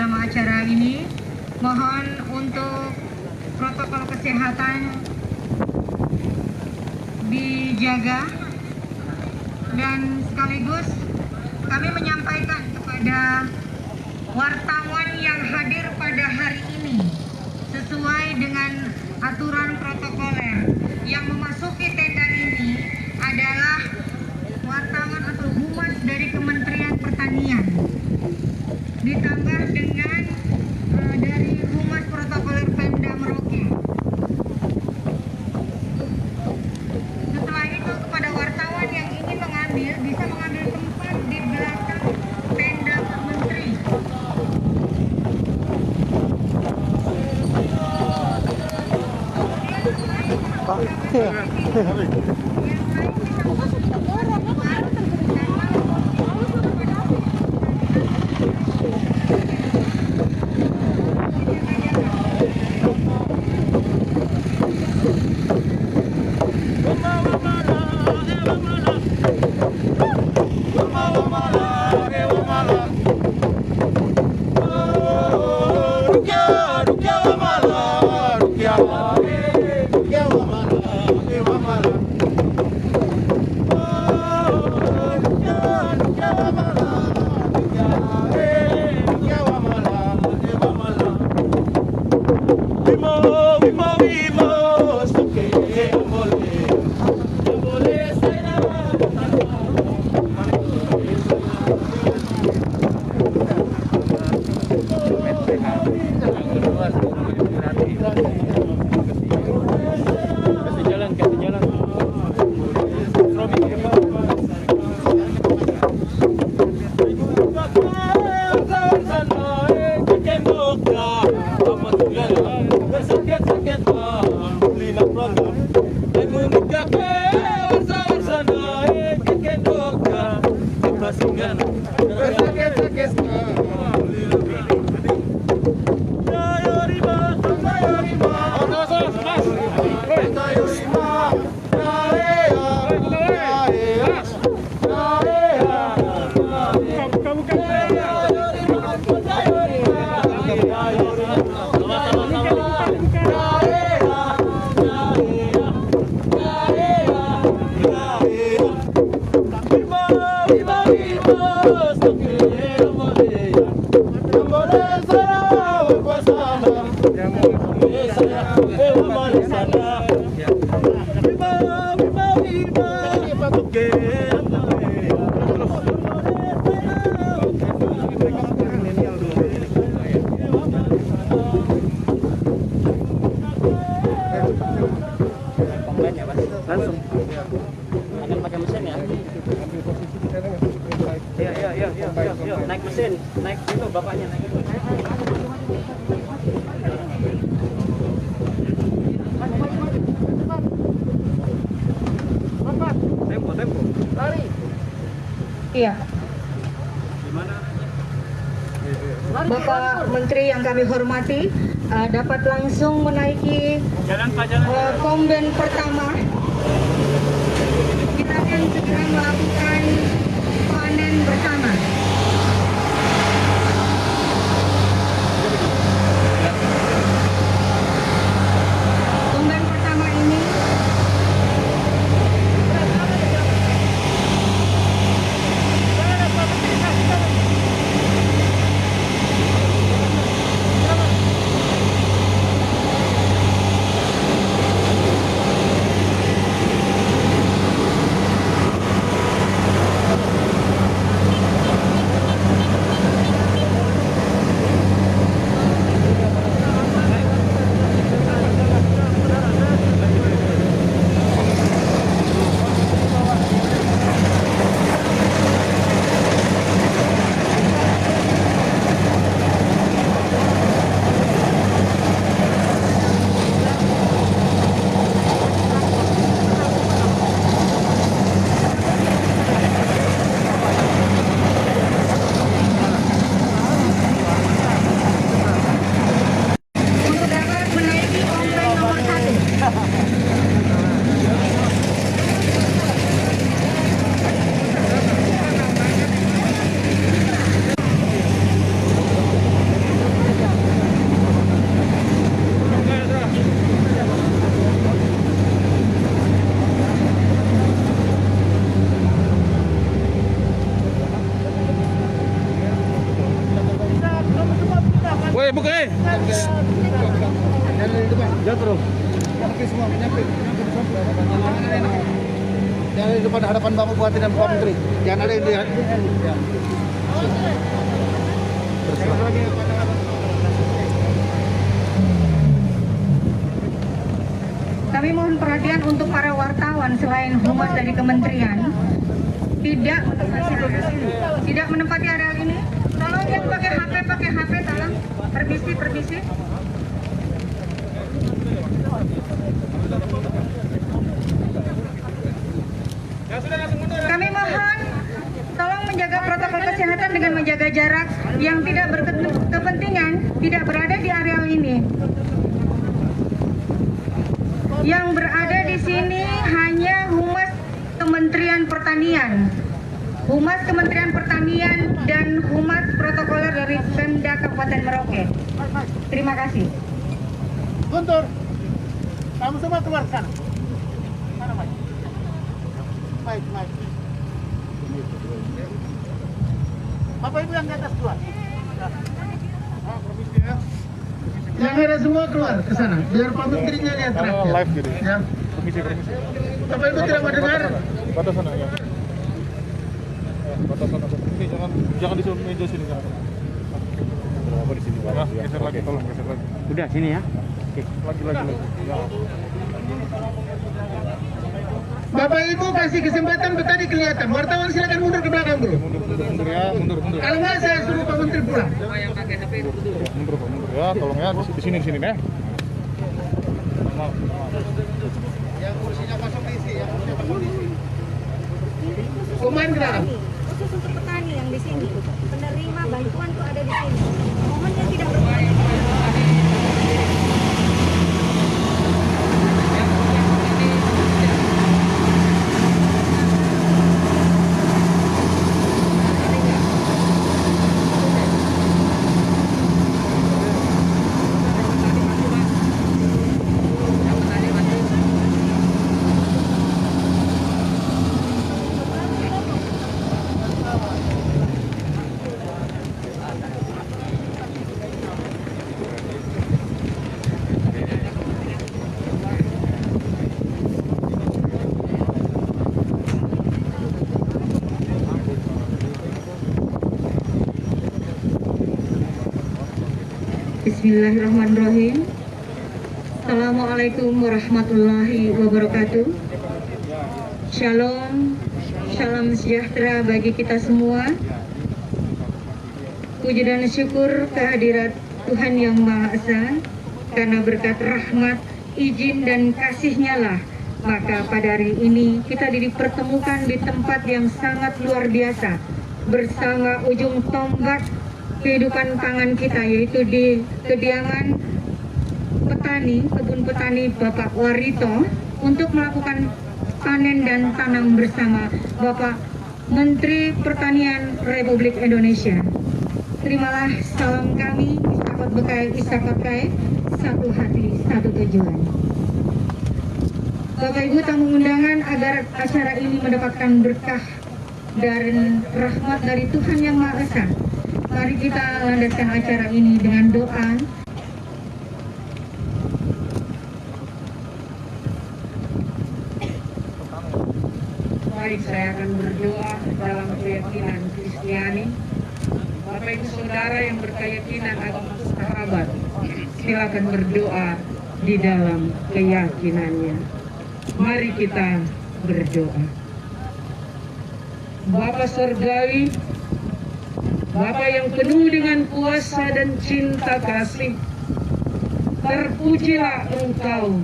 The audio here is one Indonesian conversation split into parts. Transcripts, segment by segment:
dalam acara ini. Mohon untuk protokol kesehatan dijaga, dan sekaligus kami menyampaikan kepada wartawan yang hadir pada hari ini sesuai dengan aturan protokoler. Yang memasuki tenda ini adalah wartawan atau humas dari Kementerian Pertanian, ditambah dengan dari humas protokoler Pemda Merauke. Setelah itu kepada wartawan yang ingin mengambil, bisa mengambil tempat di belakang tenda Menteri. Langsung. Akan pakai mesin ya? Iya. Naik mesin, naik itu bapaknya naik itu. Tempo. Lari. Iya. Bapak Menteri yang kami hormati, dapat langsung menaiki komben pertama. Kita akan segera melakukan panen bersama. Komben pertama ini Jatuh. Jangan di depan hadapan Bapak Bupati dan Pak Menteri. Jangan ada yang lihat. Ya. Kami mohon perhatian untuk para wartawan selain humas dari kementerian tidak menempati area ini. Tolong yang pakai HP tolong permisi. Kami mohon tolong menjaga protokol kesehatan dengan menjaga jarak, yang tidak berkepentingan tidak berada di area ini. Yang berada di sini hanya Humas Kementerian Pertanian, Humas Kementerian Pertanian dan Humas Protokoler dari Pemda Kabupaten Merauke. Terima kasih. Guntur, kamu semua keluar sana. Mana Mike? Mike. Bapak Ibu yang di atas keluar. Yang ada semua keluar ke sana, biar Pak Menterinya lihat terakhir. Live gitu. Ya. Permisi. Bapak Ibu tidak mendengar? Batasan ya. Batasan apa? Ini jangan di meja sini kan. Berapa di sini, Pak? Nah, geser lagi, tolong geser lagi. Udah sini ya. Oke. Lagi. Ya. Bapak Ibu kasih kesempatan petani kelihatan. Wartawan silakan mundur ke belakang dulu. Mundur ya, mundur. Kalau nggak saya suruh Pak Menteri pulang. Mundur ya, tolong ya di sini nih. Maaf. Yang kursinya kosong diisi, Kumain ke dalam. Khusus untuk petani yang di sini, penerima bantuan tuh ada di sini. Mohon yang tidak bermain. Bismillahirrahmanirrahim. Assalamualaikum warahmatullahi wabarakatuh. Shalom, salam sejahtera bagi kita semua. Puji dan syukur kehadirat Tuhan Yang Maha Esa, karena berkat rahmat, izin dan kasih-Nya lah, maka pada hari ini kita dipertemukan di tempat yang sangat luar biasa, bersama ujung tombak kehidupan pangan kita, yaitu di kediaman kebun petani Bapak Warito, untuk melakukan panen dan tanam bersama Bapak Menteri Pertanian Republik Indonesia. Terimalah salam kami, Isakat Bekai, Isakat Kai, satu hati, satu tujuan. Bapak Ibu tamu undangan, agar acara ini mendapatkan berkah dan rahmat dari Tuhan Yang Maha Esa, mari kita landaskan acara ini dengan doa. Baik, saya akan berdoa dalam keyakinan Kristiani. Bapak Ibu Saudara yang berkeyakinan agama sahabat, silakan berdoa di dalam keyakinannya. Mari kita berdoa. Bapa Surgawi, Bapa yang penuh dengan kuasa dan cinta kasih, terpujilah Engkau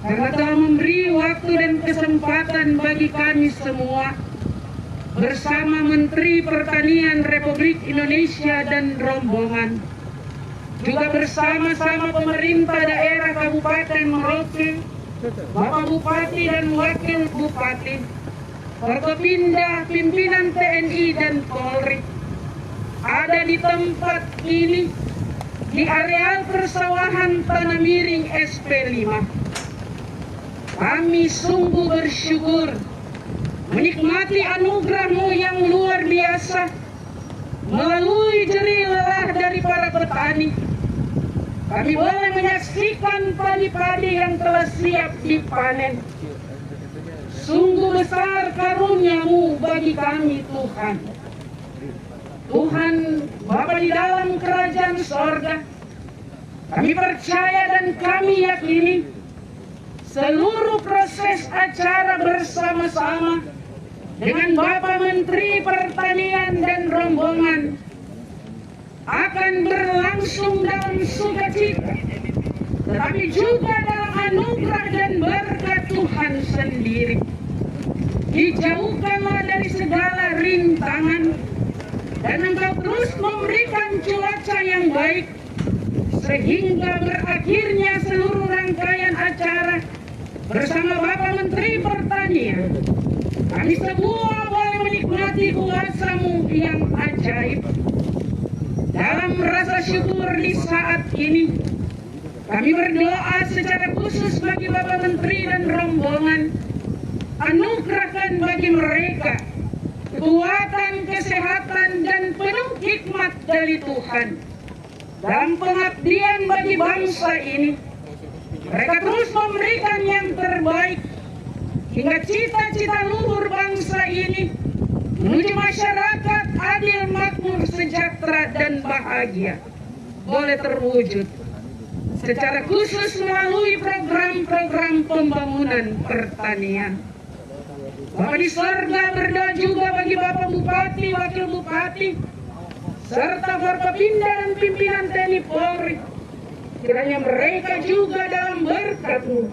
karena telah memberi waktu dan kesempatan bagi kami semua bersama Menteri Pertanian Republik Indonesia dan rombongan, juga bersama-sama pemerintah daerah Kabupaten Merauke, Bapak Bupati dan Wakil Bupati, Forkopimda, pimpinan TNI dan Polri, ada di tempat ini, di areal persawahan Tanah Miring SP5. Kami sungguh bersyukur menikmati anugerah-Mu yang luar biasa melalui jerih lelah dari para petani. Kami boleh menyaksikan padi-padi yang telah siap dipanen. Sungguh besar karunia-Mu bagi kami, Tuhan. Tuhan, Bapa di dalam kerajaan sorga, kami percaya dan kami yakini seluruh proses acara bersama-sama dengan Bapak Menteri Pertanian dan rombongan akan berlangsung dalam sukacita, tetapi juga dalam anugerah dan berkat Tuhan sendiri. Dijauhkanlah dari segala rintangan, dan Engkau terus memberikan cuaca yang baik, sehingga berakhirnya seluruh rangkaian acara bersama Bapak Menteri Pertanian. Kami semua boleh menikmati kuasa-Mu yang ajaib. Dalam rasa syukur di saat ini, kami berdoa secara khusus bagi Bapak Menteri dan rombongan. Anugerahkan bagi mereka kekuatan, kesehatan, dan penuh hikmat dari Tuhan dalam pengabdian bagi bangsa ini. Mereka terus memberikan yang terbaik hingga cita-cita luhur bangsa ini menuju masyarakat adil, makmur, sejahtera, dan bahagia boleh terwujud secara khusus melalui program-program pembangunan pertanian. Bapak di sorga berdoa juga bagi Bapak Bupati, Wakil Bupati, serta Forkopimda dan pimpinan TNI Polri. Kiranya mereka juga dalam berkat-Mu,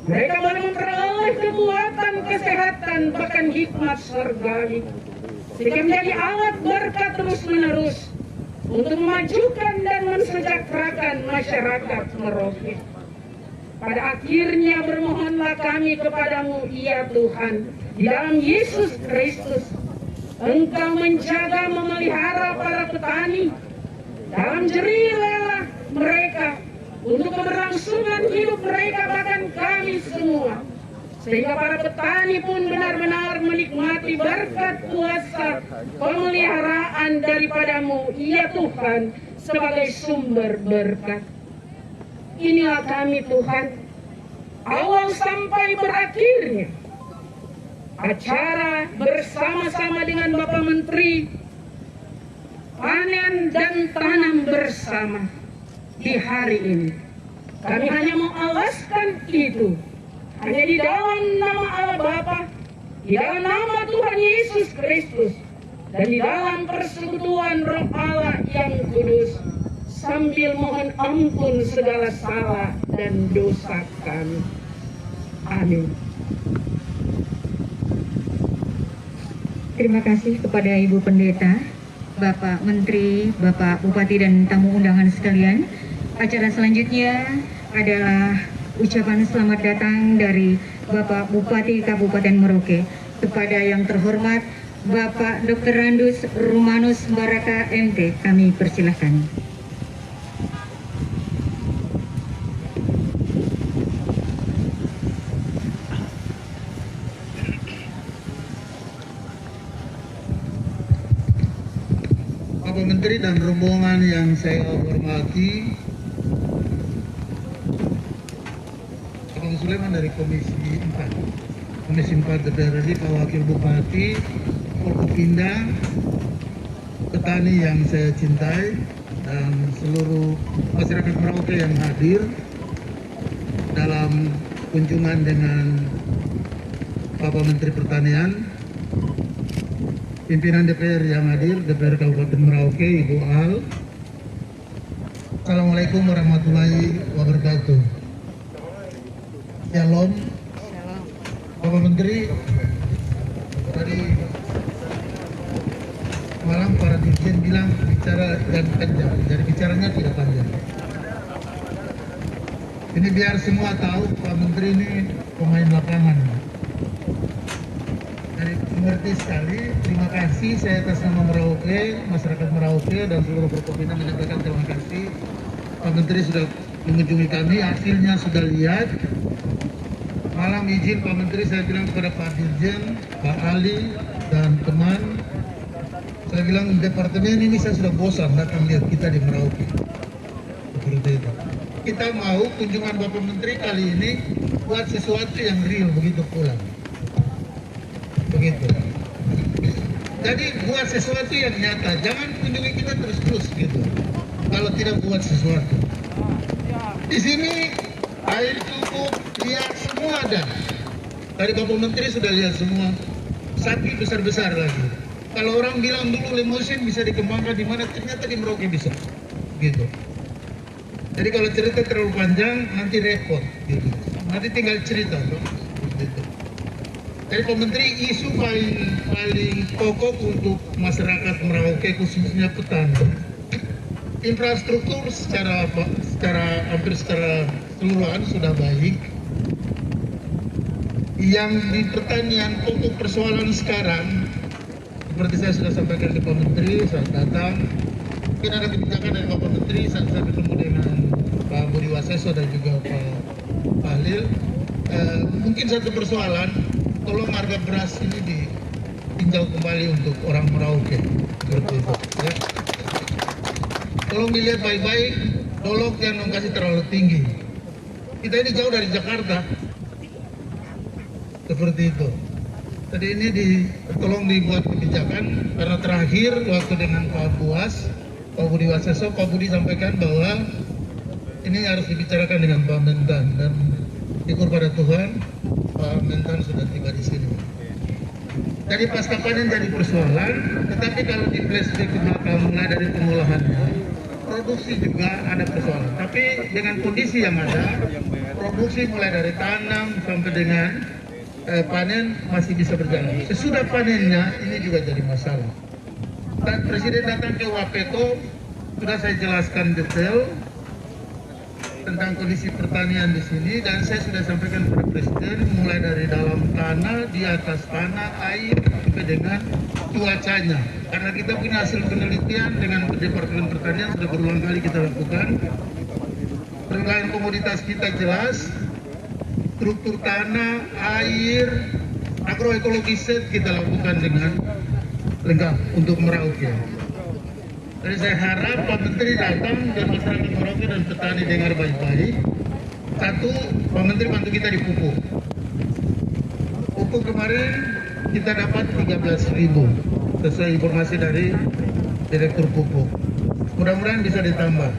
mereka boleh memperoleh kekuatan, kesehatan, bahkan hikmat surgawi, sehingga menjadi alat berkat terus-menerus untuk memajukan dan mensejahterakan masyarakat Merauke. Pada akhirnya bermohonlah kami kepadamu, ya Tuhan, di dalam Yesus Kristus, Engkau menjaga, memelihara para petani dalam jerih lelah mereka untuk keberlangsungan hidup mereka, bahkan kami semua, sehingga para petani pun benar-benar menikmati berkat kuasa pemeliharaan daripadamu, ya Tuhan, sebagai sumber berkat. Inilah kami, Tuhan, awal sampai berakhirnya acara bersama-sama dengan Bapak Menteri panen dan tanam bersama di hari ini. Kami hanya mau alaskan itu hanya di dalam nama Allah Bapa, di dalam nama Tuhan Yesus Kristus, dan di dalam persekutuan Roh Allah yang kudus, sambil mohon ampun segala salah dan dosa kami. Amin. Terima kasih kepada Ibu Pendeta, Bapak Menteri, Bapak Bupati, dan tamu undangan sekalian. Acara selanjutnya adalah ucapan selamat datang dari Bapak Bupati Kabupaten Merauke kepada yang terhormat Bapak Dr. Randus Rumanus Baraka MT. Kami persilahkan. Bapak Menteri dan rombongan yang saya hormati, Bapak Sulaiman dari Komisi 4 DPR RI, Pak Wakil Bupati, Forkopimda, petani yang saya cintai, dan seluruh masyarakat Merauke yang hadir dalam kunjungan dengan Bapak Menteri Pertanian, pimpinan DPR yang hadir, DPR Kabupaten Merauke, Ibu Al. Assalamualaikum warahmatullahi wabarakatuh. Shalom. Bapak Menteri, tadi malam para dirjen bilang bicara dan panjang, jadi bicaranya tidak panjang. Ini biar semua tahu Pak Menteri ini pemain lapangan. Jadi mengerti sekali. Terima kasih saya atas nama Merauke, masyarakat Merauke dan seluruh Forkopimda menyampaikan terima kasih. Pak Menteri sudah mengunjungi kami, hasilnya sudah lihat. Malam izin Pak Menteri, saya bilang kepada Pak Dirjen, Pak Ali dan teman, saya bilang departemen ini saya sudah bosan datang lihat kita di Merauke. Seperti seperti itu. Kita mau kunjungan Bapak Menteri kali ini buat sesuatu yang real begitu pulang. Begitu. Jadi buat sesuatu yang nyata, jangan kunjungi kita terus-terus gitu. Kalau tidak buat sesuatu. Di sini air cukup, lihat semua ada. Tadi Bapak Menteri sudah lihat semua, sapi besar-besar lagi. Kalau orang bilang dulu Lemosin bisa dikembangkan di mana, ternyata di Merauke bisa, gitu. Jadi kalau cerita terlalu panjang nanti repot, gitu. Nanti tinggal cerita, bro. Gitu. Jadi Pak Menteri, isu paling pokok untuk masyarakat Merauke khususnya petani, infrastruktur secara hampir secara keseluruhan sudah baik. Yang di pertanian pokok persoalan sekarang, seperti saya sudah sampaikan ke Pak Menteri saat datang, mungkin ada kebijakan dari Bapak Menteri saat saya bertemu dengan Pak Budi Waseso dan juga Pak Halil. Mungkin satu persoalan, tolong harga beras ini ditinjau kembali untuk orang Merauke, seperti itu. Ya. Tolong dilihat baik-baik, dolok yang kasih terlalu tinggi. Kita ini jauh dari Jakarta, seperti itu. Tadi ini tolong dibuat kebijakan, karena terakhir waktu dengan Pak Budi Waseso, Pak Budi sampaikan bahwa ini harus dibicarakan dengan Pak Mentan, dan syukur pada Tuhan Pak Mentan sudah tiba di sini. Jadi pasca panen jadi persoalan, tetapi kalau di flashback ke belakang mulai dari pengolahannya, produksi juga ada persoalan. Tapi dengan kondisi yang ada, produksi mulai dari tanam sampai dengan panen masih bisa berjalan. Sesudah panennya ini juga jadi masalah. Dan Presiden datang ke WAPECO, sudah saya jelaskan detail tentang kondisi pertanian di sini, dan saya sudah sampaikan kepada Presiden mulai dari dalam tanah, di atas tanah, air, sampai dengan cuacanya. Karena kita punya hasil penelitian dengan Departemen Pertanian sudah berulang kali kita lakukan. Penilaian komoditas kita jelas, struktur tanah, air, agroekologi set kita lakukan dengan lengkap untuk Merauke. Jadi saya harap Pak Menteri datang dan masyarakat Merauke dan petani dengar baik-baik. Satu, Pak Menteri bantu kita di pupuk. Pupuk kemarin kita dapat 13.000 sesuai informasi dari Direktur Pupuk. Mudah-mudahan bisa ditambah.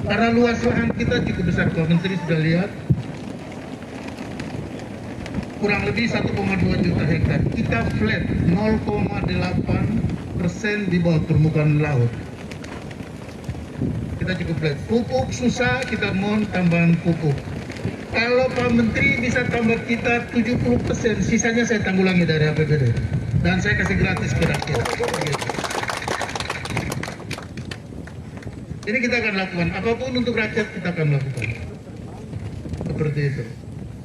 Karena luas lahan kita cukup besar, Pak Menteri sudah lihat. Kurang lebih 1,2 juta hektar. Kita flat 0,8% di bawah permukaan laut. Kita cukup flat. Pupuk susah, kita mohon tambahan pupuk. Kalau Pak Menteri bisa tambah kita 70%, sisanya saya tanggulangi dari APBD. Dan saya kasih gratis ke rakyat. Ini kita akan lakukan. Apapun untuk rakyat kita akan lakukan. Seperti itu.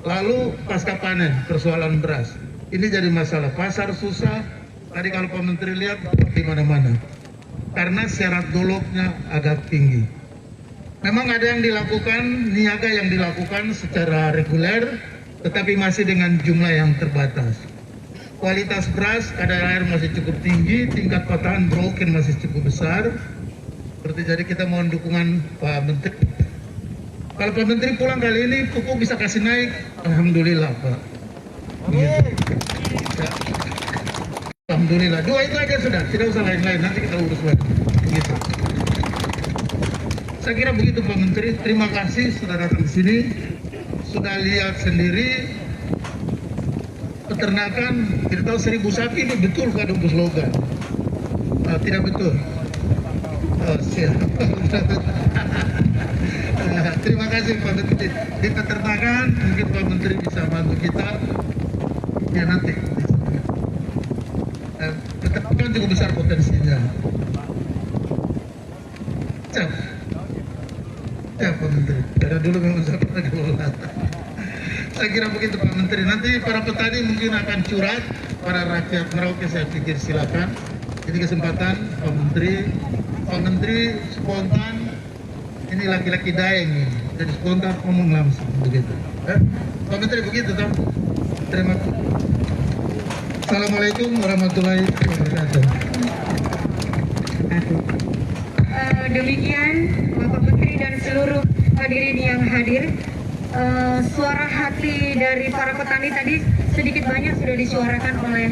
Lalu pasca panen, persoalan beras. Ini jadi masalah. Pasar susah. Tadi kalau Pak Menteri lihat di mana-mana. Karena syarat doloknya agak tinggi. Memang ada yang dilakukan, niaga yang dilakukan secara reguler, tetapi masih dengan jumlah yang terbatas. Kualitas beras, kadar air masih cukup tinggi, tingkat patahan broken masih cukup besar. Seperti jadi kita mohon dukungan Pak Menteri. Kalau Pak Menteri pulang kali ini, pupuk bisa kasih naik, alhamdulillah Pak. Begitu. Ya. Alhamdulillah. Dua itu aja sudah, tidak usah lain-lain. Nanti kita urus lagi. Begitu. Saya kira begitu Pak Menteri. Terima kasih sudah datang ke sini, sudah lihat sendiri peternakan. Kita tahu 1.000 sapi ini betul Pak Dubes Logan. Tidak betul. Siap. Terima kasih Pak Menteri. Di peternakan mungkin Pak Menteri bisa bantu kita. Ya nanti. Peternakan cukup besar potensinya. Siap. Siap Pak Menteri. Karena dulu memang saya pernah kelola. Saya kira begitu Pak Menteri. Nanti para petani mungkin akan curhat, para rakyat Merauke saya pikir silakan. Ini kesempatan Pak Menteri. Pak Menteri spontan. Ini laki-laki Daeng ini, jadi spontan ngomong langsung begitu. Pak Menteri begitu toh. Terima kasih. Assalamualaikum warahmatullahi wabarakatuh. Demikian Bapak Menteri dan seluruh hadirin yang hadir, suara hati dari para petani tadi sedikit banyak sudah disuarakan oleh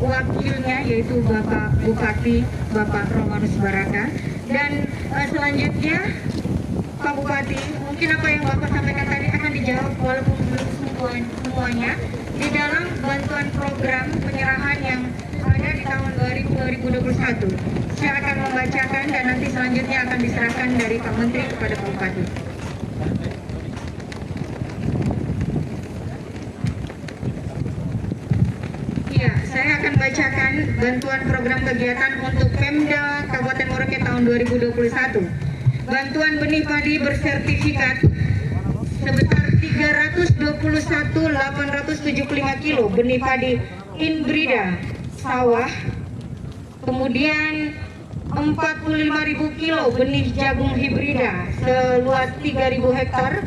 wakilnya, yaitu Bapak Bupati, Bapak Romanus Baraka. Dan selanjutnya Pak Bupati, mungkin apa yang Bapak sampaikan tadi akan dijawab walaupun belum semuanya di dalam bantuan program penyerahan yang ada di tahun 2021. Saya akan membacakan dan nanti selanjutnya akan diserahkan dari Pak Menteri kepada Pak Bupati. Ya, saya akan bacakan bantuan program kegiatan untuk Pemda Kabupaten Merauke tahun 2021. Bantuan benih padi bersertifikat sebesar 321.875 kilo benih padi inbrida sawah, kemudian 45.000 kilo benih jagung hibrida seluas 3.000 hektar,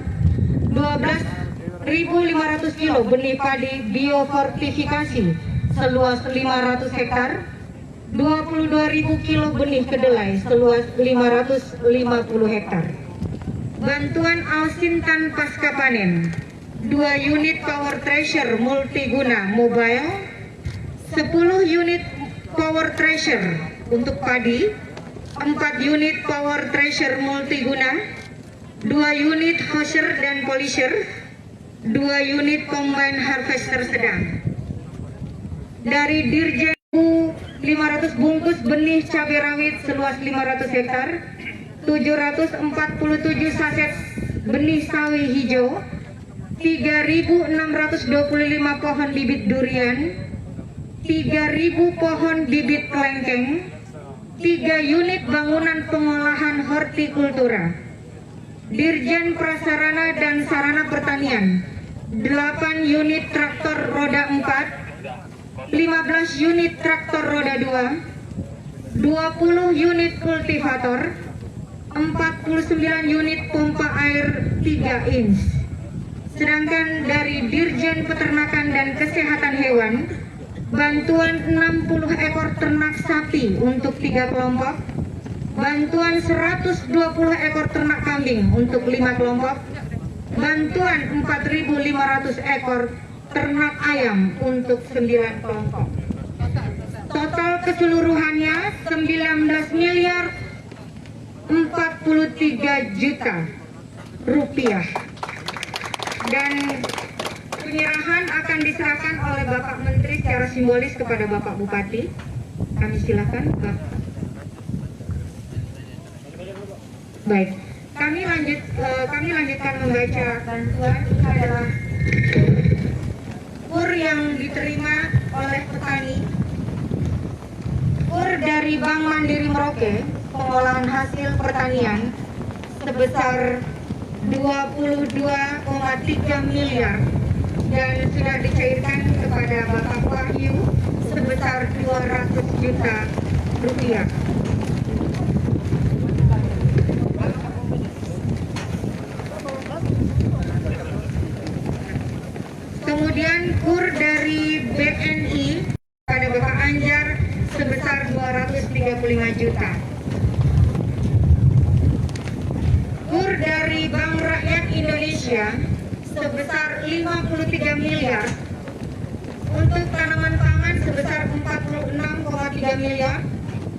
12.500 kilo benih padi biofortifikasi seluas 500 hektar, 22.000 kilo benih kedelai seluas 550 hektar. Bantuan Alsintan pasca panen, 2 unit power thresher multiguna mobile, 10 unit power thresher untuk padi, 4 unit power thresher multiguna, 2 unit hosher dan polisher, 2 unit combine harvester sedang. Dari Dirjen 500 bungkus benih cabai rawit seluas 500 hektar, 747 saset benih sawi hijau, 3.625 pohon bibit durian, 3.000 pohon bibit kelengkeng, 3 unit bangunan pengolahan hortikultura. Dirjen Prasarana dan Sarana Pertanian, 8 unit traktor roda 4, 15 unit traktor roda 2, 20 unit kultivator, 49 unit pompa air 3 inch. Sedangkan dari Dirjen Peternakan dan Kesehatan Hewan, bantuan 60 ekor ternak sapi untuk 3 kelompok, bantuan 120 ekor ternak kambing untuk 5 kelompok, bantuan 4.500 ekor ternak ayam untuk 9 kelompok. Total keseluruhannya 19 miliar 43 juta rupiah. Dan penyerahan akan diserahkan oleh Bapak Menteri secara simbolis kepada Bapak Bupati. Kami silakan, Bapak. Baik, kami lanjutkan membaca bantuan. Ini adalah kur yang diterima oleh petani. Kur dari Bank Mandiri Merauke, pengolahan hasil pertanian sebesar 22,3 miliar dan sudah dicairkan kepada Bapak Wahyu sebesar 200 juta rupiah. Kemudian kur dari BNI pada Bapak Anjar sebesar 235 juta. Kur dari Bank Rakyat Indonesia sebesar 53 miliar. Untuk tanaman pangan sebesar 46,3 miliar.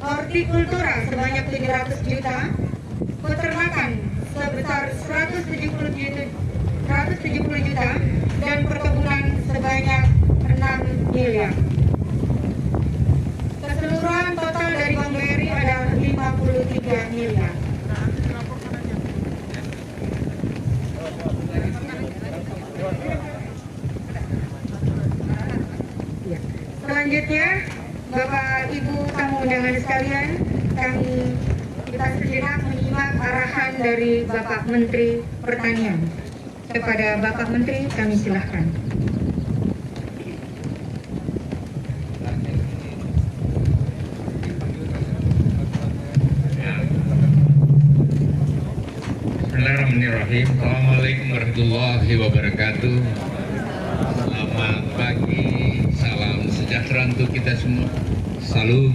Hortikultura sebanyak 700 juta. Peternakan sebesar 170 juta dan perkebunan sebanyak 6 miliar. Keseluruhan total dari Bank BRI adalah 53 miliar. Selanjutnya, Bapak Ibu tamu undangan sekalian, kita sejenak menyimak arahan dari Bapak Menteri Pertanian. Kepada Bapak Menteri kami silahkan. Bismillahirrahmanirrahim. Assalamualaikum warahmatullahi wabarakatuh. Selamat pagi, salam sejahtera untuk kita semua. Salam.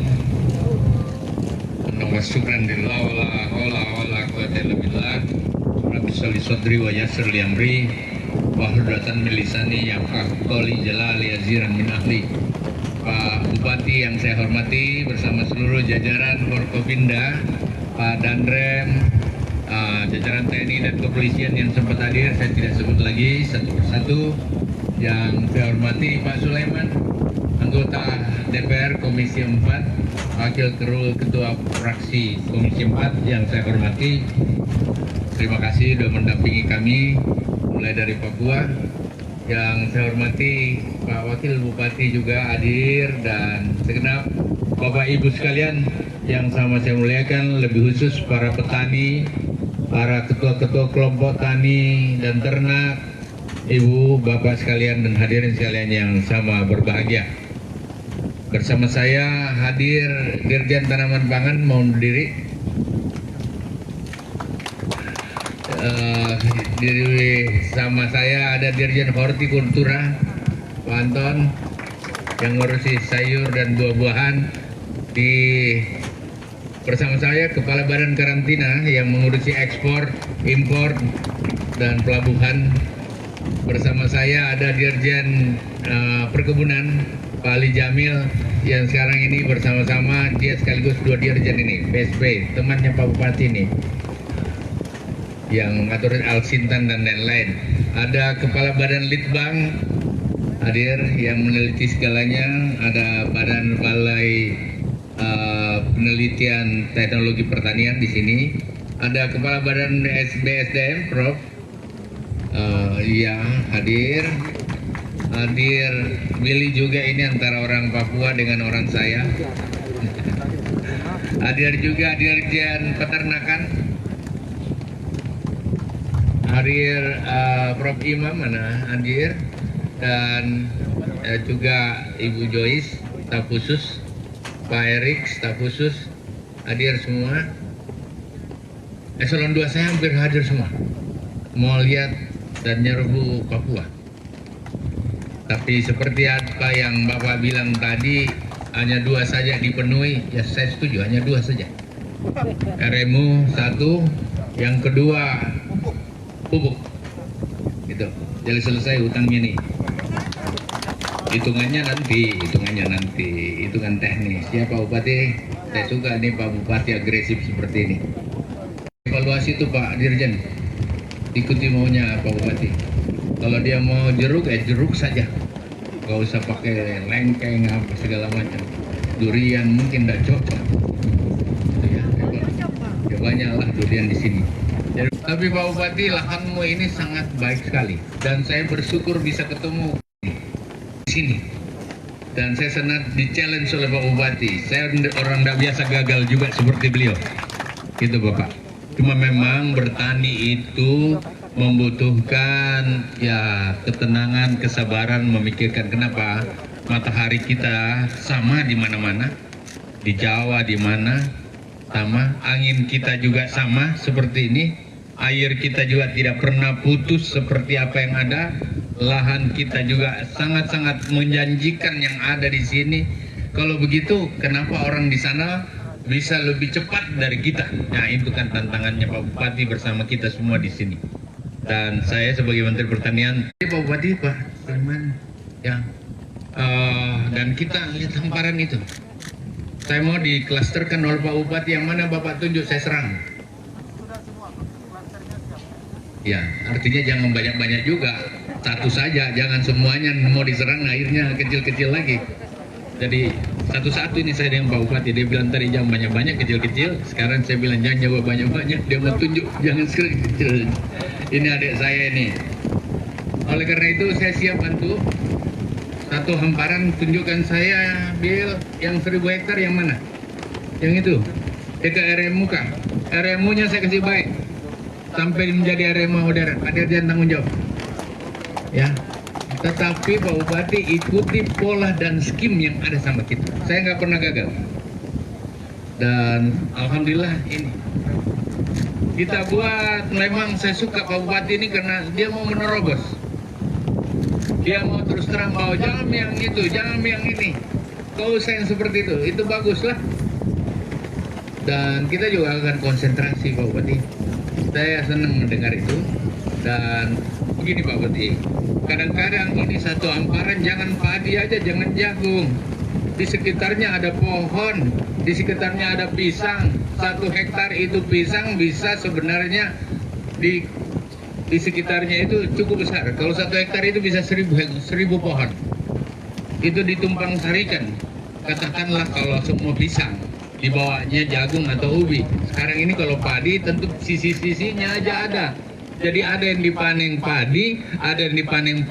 Wa syukran lillah wala haula wala quwwata illa billah. sholli sodri wa yassir li amri wahlul min lisani yafqahu qawli jalali yaziran min ahli. Pak Bupati yang saya hormati bersama seluruh jajaran Forkopimda, Pak Danrem, jajaran TNI dan kepolisian yang sempat hadir, saya tidak sebut lagi satu persatu. Yang saya hormati Pak Sulaiman, anggota DPR Komisi 4, Wakil Ketua Fraksi Komisi 4 yang saya hormati. Terima kasih sudah mendampingi kami mulai dari Papua. Yang saya hormati Pak Wakil Bupati juga hadir, dan segenap Bapak Ibu sekalian yang sama saya muliakan, lebih khusus para petani, para ketua-ketua kelompok tani dan ternak, Ibu, Bapak sekalian dan hadirin sekalian yang sama berbahagia. Bersama saya hadir Dirjen Tanaman Pangan, mohon berdiri. Sama saya ada Dirjen Hortikultura, Pak Anton, yang ngurusi sayur dan buah-buahan. Bersama saya Kepala Badan Karantina yang mengurusi ekspor, impor, dan pelabuhan. Bersama saya ada Dirjen Perkebunan, Pak Ali Jamil, yang sekarang ini bersama-sama dia sekaligus dua dirjen ini, PSP, temannya Pak Bupati ini, yang mengatur Alsintan dan lain-lain. Ada Kepala Badan Litbang hadir yang meneliti segalanya. Ada Badan Balai Penelitian Teknologi Pertanian di sini. Ada Kepala Badan BSDM Prof. Ya hadir. Willy juga, ini antara orang Papua dengan orang saya. Hadir juga Dirjen Peternakan. Hadir Prof. Imam mana hadir, dan juga Ibu Joyce staf khusus, Pak Erik staf khusus hadir semua. Eselon 2 saya hampir hadir semua, mau lihat dan nyerbu Papua. Tapi seperti apa yang Bapak bilang tadi, hanya 2 saja dipenuhi, ya saya setuju, hanya 2 saja. RMU 1, yang kedua pupuk, gitu. Jadi selesai utangnya nih. Hitungannya nanti, hitungan teknis. Ya Pak Bupati, saya suka nih Pak Bupati agresif seperti ini. Evaluasi itu Pak Dirjen, ikuti maunya Pak Bupati. Kalau dia mau jeruk, jeruk saja. Gak usah pakai lengkeng apa segala macam. Durian mungkin tidak cocok. Ya banyak lah durian di sini. Tapi Pak Bupati, lahanmu ini sangat baik sekali, dan saya bersyukur bisa ketemu di sini. Dan saya sangat di-challenge oleh Pak Bupati. Saya orang tidak biasa gagal juga seperti beliau. Gitu Bapak. Cuma memang bertani itu membutuhkan ya ketenangan, kesabaran, memikirkan kenapa matahari kita sama di mana-mana, di Jawa di mana sama, angin kita juga sama seperti ini. Air kita juga tidak pernah putus seperti apa yang ada. Lahan kita juga sangat-sangat menjanjikan yang ada di sini. Kalau begitu, kenapa orang di sana bisa lebih cepat dari kita? Nah, itu kan tantangannya Pak Bupati bersama kita semua di sini. Dan saya sebagai Menteri Pertanian, Pak Bupati, Pak Sulaiman, ya, dan kita lihat hamparan itu. Saya mau diklasterkan oleh Pak Bupati, yang mana Bapak tunjuk saya serang. Ya, artinya jangan banyak-banyak juga, satu saja, jangan semuanya mau diserang, akhirnya kecil-kecil lagi. Jadi satu-satu ini saya dengan Pak Bupati, dia bilang tadi jangan banyak-banyak, kecil-kecil. Sekarang saya bilang jangan jawab banyak-banyak, dia mau tunjuk jangan kecil. Ini adik saya ini. Oleh karena itu saya siap bantu. Satu hamparan tunjukkan saya, Bill, yang 1000 hektar yang mana? Yang itu. Ke RMU kah? RMU-nya saya kasih baik. Sampai menjadi RMU modern, ada yang tanggung jawab. Ya. Tetapi Pak Bupati ikuti pola dan skim yang ada sama kita. Saya nggak pernah gagal. Dan alhamdulillah ini kita buat, memang saya suka Pak Bupati ini karena dia mau menerobos. Dia mau terus terang bahwa jangan yang itu, jangan yang ini. Kau saya yang seperti itu bagus lah. Dan kita juga akan konsentrasi Pak Bupati. Saya senang mendengar itu. Dan begini Pak Bupati, kadang-kadang ini satu hamparan jangan padi aja, jangan jagung. Di sekitarnya ada pohon, di sekitarnya ada pisang. 1 hektar itu pisang bisa sebenarnya di sekitarnya itu cukup besar. Kalau 1 hektar itu bisa 1000 pohon. Itu ditumpang sarikan. Katakanlah kalau semua pisang, di bawahnya jagung atau ubi. Sekarang ini kalau padi tentu sisi-sisinya aja ada. Jadi ada yang dipanen padi, ada yang dipanen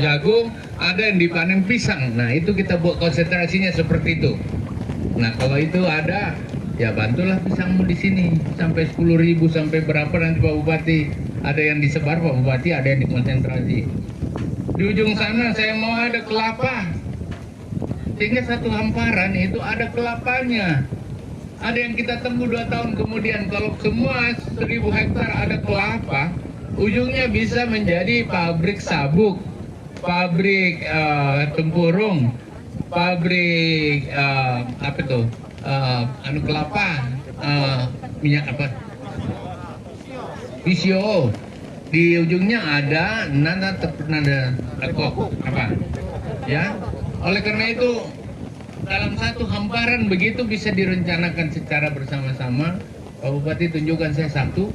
jagung, ada yang dipanen pisang. Nah itu kita buat konsentrasinya seperti itu. Nah kalau itu ada, ya bantulah pisangmu di sini sampai 10.000 sampai berapa nanti Pak Bupati. Ada yang disebar Pak Bupati, ada yang dikonsentrasi. Di ujung sana saya mau ada kelapa. Sehingga satu hamparan itu ada kelapanya. Ada yang kita temu 2 tahun kemudian. Kalau semua 1000 hektar ada kelapa, ujungnya bisa menjadi pabrik sabuk, pabrik tempurung, pabrik apa tuh, kelapa, minyak apa? PCO. Di ujungnya ada nada apa? Ya. Oleh karena itu dalam satu hamparan begitu bisa direncanakan secara bersama-sama. Pak Bupati tunjukkan saya satu.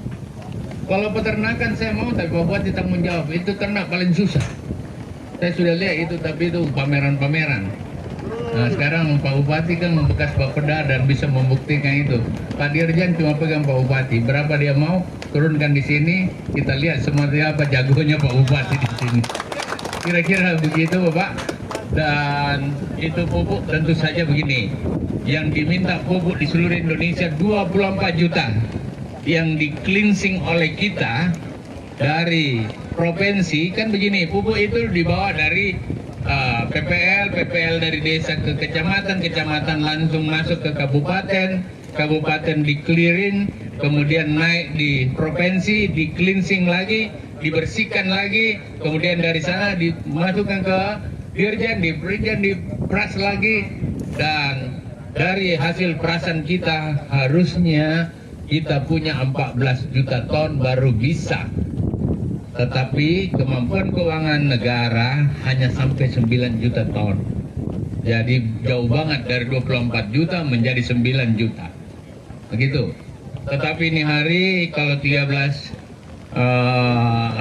Kalau peternakan saya mau, tapi Pak Bupati tanggung jawab. Itu ternak paling susah. Saya sudah lihat itu, tapi itu pameran-pameran. Nah sekarang Pak Bupati kan bekas Bapeda dan bisa membuktikan itu. Pak Dirjen cuma pegang Pak Bupati. Berapa dia mau turunkan di sini, kita lihat seperti apa jagonya Pak Bupati di sini. Kira-kira begitu Bapak. Dan itu pupuk tentu saja begini, yang diminta pupuk di seluruh Indonesia 24 juta yang di cleansing oleh kita dari provinsi. Kan begini, pupuk itu dibawa dari PPL dari desa ke kecamatan, kecamatan langsung masuk ke kabupaten, kabupaten di clearing, kemudian naik di provinsi, di cleansing lagi, dibersihkan lagi, kemudian dari sana dimasukkan ke Dirjen, diperas lagi, dan dari hasil perasan kita harusnya kita punya 14 juta ton baru bisa. Tetapi kemampuan keuangan negara hanya sampai 9 juta ton. Jadi jauh banget dari 24 juta menjadi 9 juta. Begitu. Tetapi ini hari kalau 13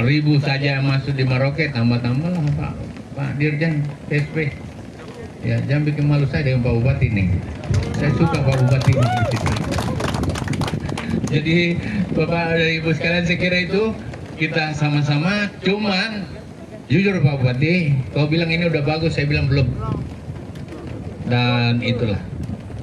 ribu saja yang masuk di Merauke, tambah-tambah lah Pak Dirjen PSP. Ya, jangan bikin malu saya dengan Pak Bupati nih. Saya suka Pak Bupati ini. Jadi Bapak dan Ibu sekalian, saya kira itu kita sama-sama. Cuman jujur Pak Bupati, kau bilang ini udah bagus, saya bilang belum. Dan itulah,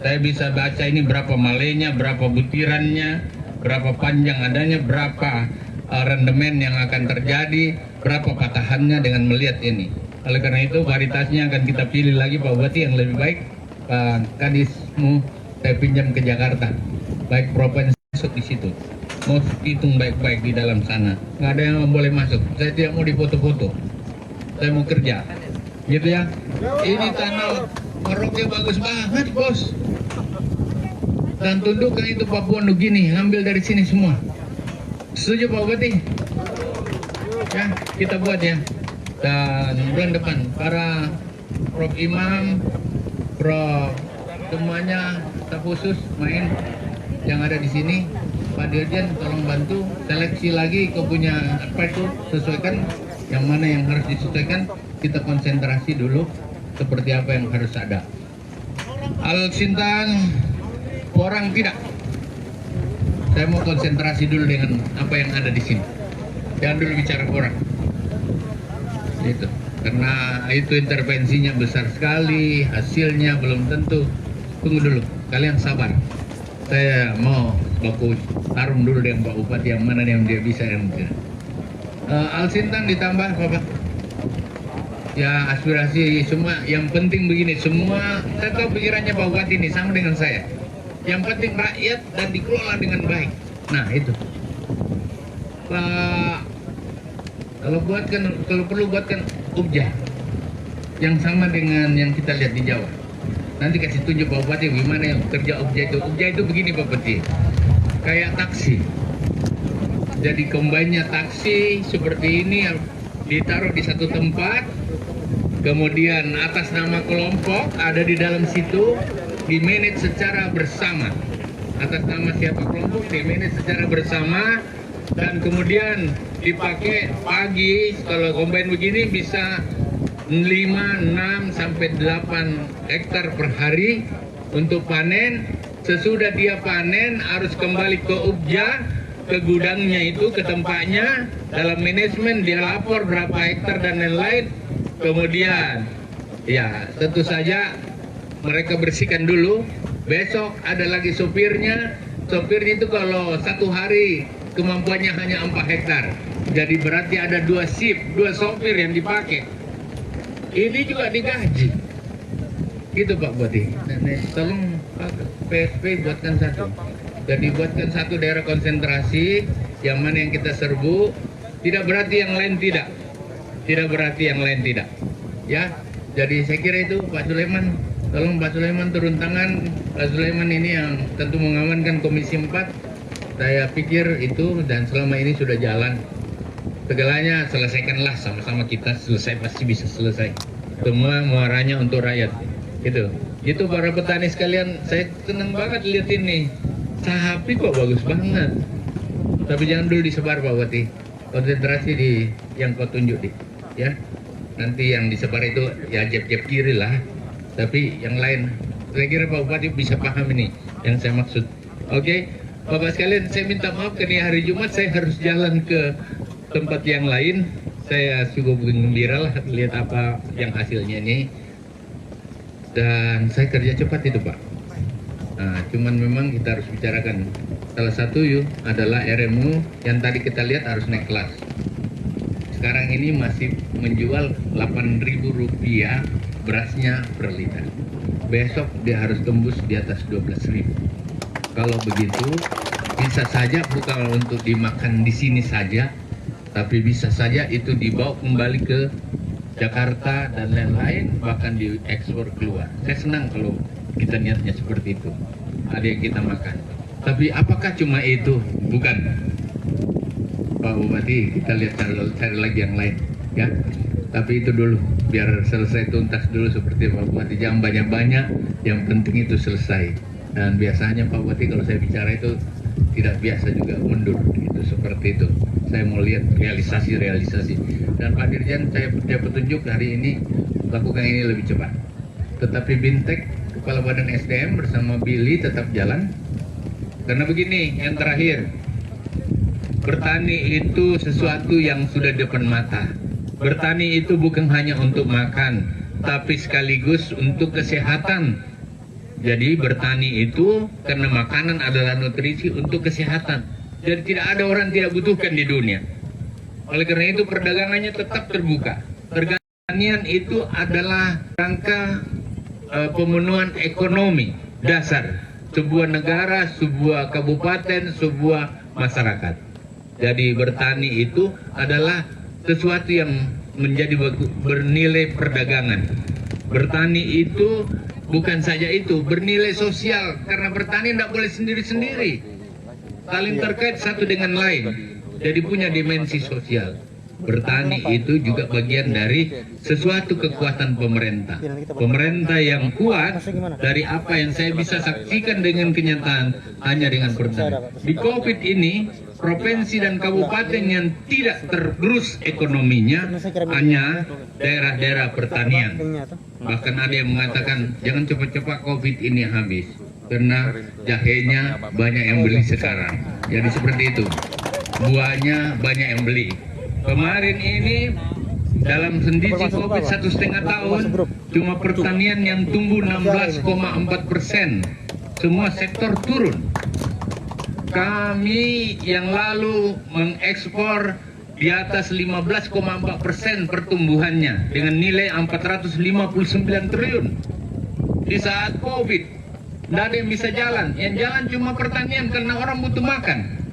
saya bisa baca ini berapa malenya, berapa butirannya, berapa panjang adanya, berapa rendemen yang akan terjadi, berapa patahannya dengan melihat ini. Oleh karena itu varietasnya akan kita pilih lagi Pak Bupati yang lebih baik. Pak Kadismu saya pinjam ke Jakarta, baik provinsi masuk di situ. Mau hitung baik-baik di dalam sana. Nggak ada yang boleh masuk. Saya tidak mau difoto-foto. Saya mau kerja. Gitu ya. Ini tanah Merauke bagus banget bos. Dan tundukkan itu Papua Nugini, ambil dari sini semua. Setuju Pak Bupati? Ya, kita buat ya. Dan bulan depan para Prof Imam, Prof semuanya staf khusus main yang ada di sini. Pak Dirjen tolong bantu seleksi lagi, kau punya apa itu, sesuaikan yang mana yang harus disesuaikan. Kita konsentrasi dulu seperti apa yang harus ada. Al Sintan orang tidak. Saya mau konsentrasi dulu dengan apa yang ada di sini. Jangan dulu bicara orang. Itu karena itu intervensinya besar sekali, hasilnya belum tentu. Tunggu dulu, kalian sabar. Saya mau baku tarung dulu dengan Pak Bupati yang mana yang dia bisa yang tidak. Al Sintan ditambah Bapak. Ya aspirasi semua. Yang penting begini, semua saya tahu pikirannya Pak Bupati ini sama dengan saya. Yang penting rakyat dan dikelola dengan baik. Nah itu. Pak, kalau perlu buatkan ubja yang sama dengan yang kita lihat di Jawa. Nanti kasih tunjuk Pak Bupati gimana yang kerja ubja itu. Ubja itu begini Pak Bupati. kayak taksi. Jadi combine-nya taksi seperti ini ditaruh di satu tempat, kemudian atas nama kelompok ada di dalam situ, di-manage secara bersama. Atas nama siapa kelompok di-manage secara bersama, dan kemudian dipakai pagi. Kalau combine begini bisa 5, 6 sampai 8 hektar per hari untuk panen. Sesudah dia panen harus kembali ke Ubja, ke gudangnya itu, ke tempatnya. Dalam manajemen dia lapor berapa hektar dan lain-lain. Kemudian ya tentu saja mereka bersihkan dulu. Besok ada lagi sopirnya. Sopirnya itu kalau satu hari kemampuannya hanya 4 hektar. Jadi berarti ada 2 shift, 2 sopir yang dipakai. Ini juga digaji. Gitu Pak Bupati. Tolong Pak PSP buatkan satu. Jadi buatkan satu daerah konsentrasi yang mana yang kita serbu. Tidak berarti yang lain tidak. Tidak berarti yang lain tidak. Ya. Jadi saya kira itu Pak Sulaiman. Tolong Pak Sulaiman turun tangan. Pak Sulaiman ini yang tentu mengamankan Komisi 4. Saya pikir itu, dan selama ini sudah jalan. Segalanya selesaikanlah sama-sama, kita selesai, pasti bisa selesai. Semua muaranya untuk rakyat. Itu para petani sekalian, saya senang banget lihat ini. Sapi kok bagus banget. Tapi jangan dulu disebar Pak Bupati. Konsentrasi di yang kau tunjuk di, ya. Nanti yang disebar itu ya jeb-jeb kiri lah. Tapi yang lain, saya kira Pak Bupati bisa paham ini yang saya maksud. Oke, Bapak sekalian, saya minta maaf karena hari Jumat saya harus jalan ke tempat yang lain. Saya cukup gembira lah lihat apa yang hasilnya ini. Dan saya kerja cepat itu Pak. Nah, cuman memang kita harus bicarakan. Salah satu adalah RMU yang tadi kita lihat harus naik kelas. Sekarang ini masih menjual Rp8.000 berasnya per liter. Besok dia harus tembus di atas 12.000. Kalau begitu, bisa saja bukan untuk dimakan di sini saja, tapi bisa saja itu dibawa kembali ke Jakarta dan lain-lain, bahkan diekspor keluar. Saya senang kalau kita niatnya seperti itu. Ada yang kita makan. Tapi apakah cuma itu? Bukan. Pak Bupati, kita lihat cari lagi yang lain, ya. Tapi itu dulu, biar selesai tuntas dulu seperti Pak Bupati. Jangan banyak-banyak, yang penting itu selesai. Dan biasanya Pak Bupati kalau saya bicara itu tidak biasa juga mundur, itu seperti itu. Saya mau lihat realisasi. Dan Pak Dirjen, saya punya petunjuk hari ini lakukan ini lebih cepat. Tetapi Bintek, Kepala Badan SDM bersama Billy tetap jalan. Karena begini, yang terakhir, bertani itu sesuatu yang sudah di depan mata. Bertani itu bukan hanya untuk makan, tapi sekaligus untuk kesehatan. Jadi bertani itu karena makanan adalah nutrisi untuk kesehatan. Jadi tidak ada orang tidak butuhkan di dunia. Oleh karena itu perdagangannya tetap terbuka. Pertanian itu adalah rangka pemenuhan ekonomi dasar sebuah negara, sebuah kabupaten, sebuah masyarakat. Jadi bertani itu adalah sesuatu yang menjadi bernilai perdagangan. Bertani itu bukan saja itu, bernilai sosial, karena bertani tidak boleh sendiri-sendiri, saling terkait satu dengan lain, jadi punya dimensi sosial. Bertani itu juga bagian dari sesuatu kekuatan pemerintah. Pemerintah yang kuat dari apa yang saya bisa saksikan dengan kenyataan hanya dengan bertani. Di COVID ini, provinsi dan kabupaten yang tidak tergerus ekonominya hanya daerah-daerah pertanian. Bahkan ada yang mengatakan jangan cepat-cepat COVID ini habis karena jahenya banyak yang beli sekarang. Jadi seperti itu. Buahnya banyak yang beli. Kemarin ini dalam kondisi COVID 1,5 tahun cuma pertanian yang tumbuh 16,4%. Semua sektor turun. Kami yang lalu mengekspor di atas 15,4% pertumbuhannya dengan nilai 459 triliun. Di saat COVID, tidak ada yang bisa jalan. Yang jalan cuma pertanian karena orang butuh makan.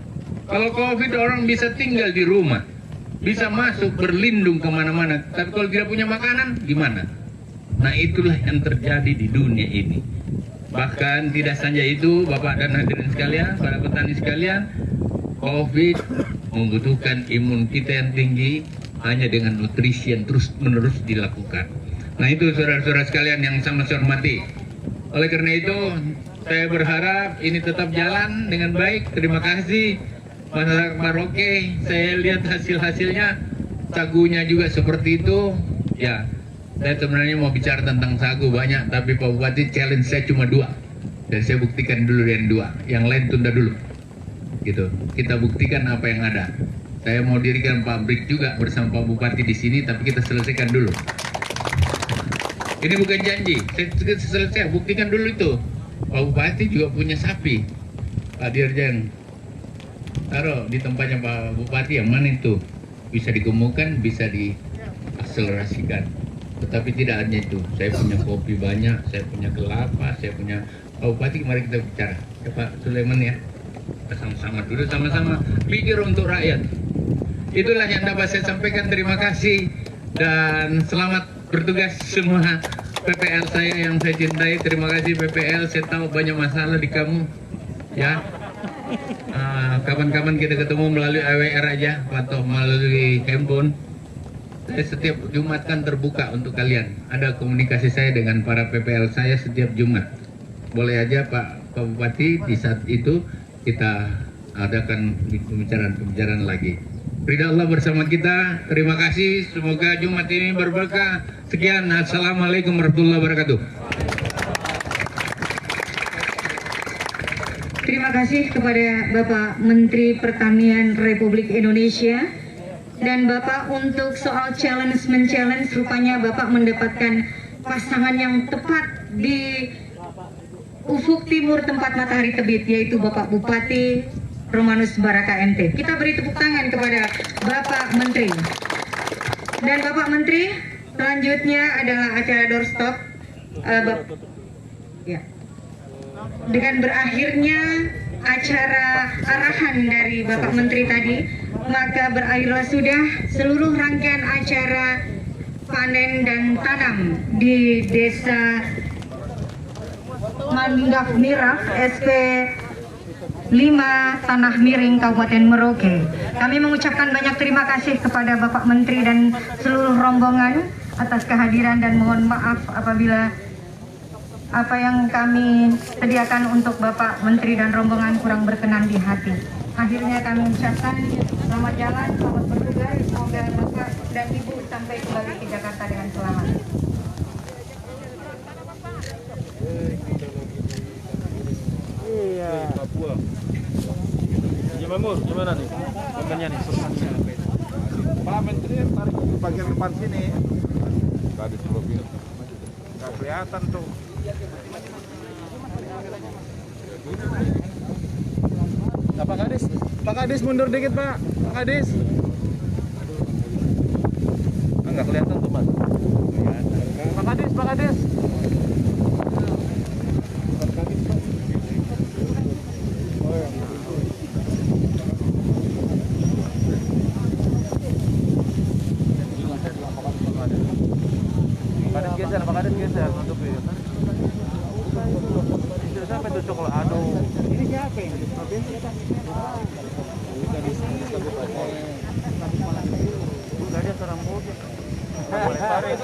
Kalau COVID orang bisa tinggal di rumah, bisa masuk berlindung kemana-mana. Tapi kalau tidak punya makanan, gimana? Nah itulah yang terjadi di dunia ini. Bahkan tidak saja itu, Bapak dan hadirin sekalian, para petani sekalian, COVID membutuhkan imun kita yang tinggi hanya dengan nutrisi yang terus-menerus dilakukan. Nah itu saudara-saudara sekalian yang sama saya hormati. Oleh karena itu, saya berharap ini tetap jalan dengan baik. Terima kasih masyarakat Merauke. Saya lihat hasil-hasilnya, sagunya juga seperti itu. Ya, saya sebenarnya mau bicara tentang sagu banyak, tapi Pak Bupati challenge saya cuma 2. Dan saya buktikan dulu yang 2, yang lain tunda dulu. Gitu. Kita buktikan apa yang ada. Saya mau dirikan pabrik juga bersama Pak Bupati di sini, tapi kita selesaikan dulu. Ini bukan janji, saya selesai, buktikan dulu itu. Pak Bupati juga punya sapi. Pak Dirjen, taruh di tempatnya Pak Bupati yang mana itu? Bisa digemukkan, bisa diakselerasikan. Tetapi tidak hanya itu, saya punya kopi banyak, saya punya kelapa, saya punya... Pak Bupati, mari kita bicara. Ya Pak Sulaiman ya, kita sama-sama dulu, sama-sama pikir untuk rakyat. Itulah yang dapat saya sampaikan. Terima kasih dan selamat bertugas semua PPL saya yang saya cintai. Terima kasih PPL, saya tahu banyak masalah di kamu ya. Kapan-kapan kita ketemu melalui AWR aja atau melalui handphone. Saya setiap Jumat kan terbuka untuk kalian. Ada komunikasi saya dengan para PPL saya setiap Jumat. Boleh aja Pak Bupati, di saat itu kita adakan pembicaraan lagi. Ridha Allah bersama kita. Terima kasih. Semoga Jumat ini berberkah. Sekian. Assalamualaikum warahmatullahi wabarakatuh. Terima kasih kepada Bapak Menteri Pertanian Republik Indonesia. Dan Bapak untuk soal challenge-men-challenge, rupanya Bapak mendapatkan pasangan yang tepat di ufuk timur tempat matahari terbit, yaitu Bapak Bupati Romanus Baraka MT. Kita beri tepuk tangan kepada Bapak Menteri. Dan Bapak Menteri, selanjutnya adalah acara doorstop. Ya. Dengan berakhirnya acara arahan dari Bapak Menteri tadi, maka berakhirlah sudah seluruh rangkaian acara panen dan tanam di Desa Mandak Mirah SP 5 Tanah Miring Kabupaten Merauke. Kami mengucapkan banyak terima kasih kepada Bapak Menteri dan seluruh rombongan atas kehadiran dan mohon maaf apabila apa yang kami sediakan untuk Bapak Menteri dan rombongan kurang berkenan di hati. Akhirnya kami ucapkan selamat jalan, selamat bertugas, semoga Bapak dan Ibu sampai kembali ke Jakarta dengan selamat. Iya. Papua. Mamur, gimana nih? Kontennya nih. Pak Menteri tarik ke bagian depan sini. Tadi sebelum nggak kelihatan tuh. Nah, Pak Kadis mundur dikit Pak. Pak Kadis. Nggak kelihatan tuh Mas. Pak Kadis. Pak Kadis geser untuk itu. Sampai tuh coklat. Aduh. Ini siapa ini? Udah dia seorang mobil. Boleh tarik.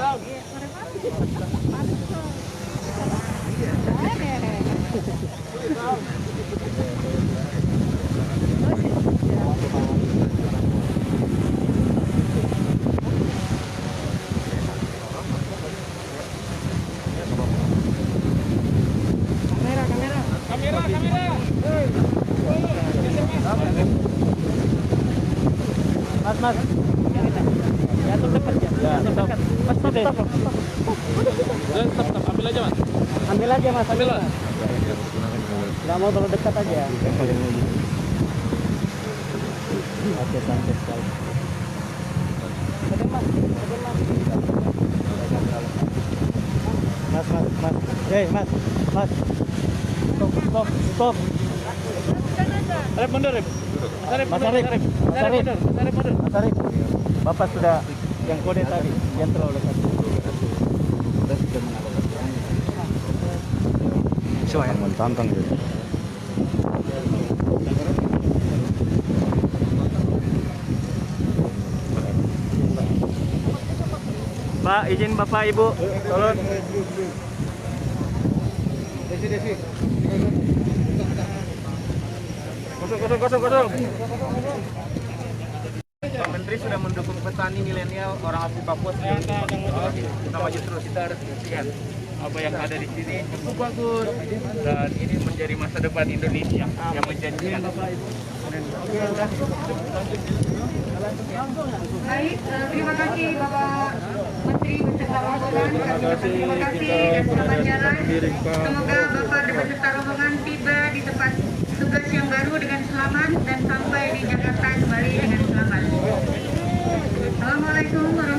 Mas. Ya, tepat ya. Ya, tepat. Mas, stop. Stop. Ambil aja, Mas. Ambil aja, Mas. Ambil, Mas. Enggak mau terlalu dekat aja. Oke, santai sekali. Mas. Mas. Stop. Arif mundur, Arif. Mas Arif. Bapak sudah yang kode tadi, yang terlalu dekat. Sudah mengatakan. Tantang gitu. Pak, izin Bapak Ibu, turun. Kosong. Pak Menteri sudah mendukung petani milenial orang asli Papua. Kita maju terus, kita harus buktikan apa yang ada di sini cukup bagus dan ini menjadi masa depan Indonesia yang menjanjikan. Baik, terima kasih Bapak Menteri beserta rombongan. Kami ucapkan terima kasih dan selamat jalan. Semoga Bapak beserta rombongan tiba di tempat tugas yang baru dengan selamat dan sampai di Jakarta kembali dengan selamat. Assalamualaikum warahmatullahi wabarakatuh.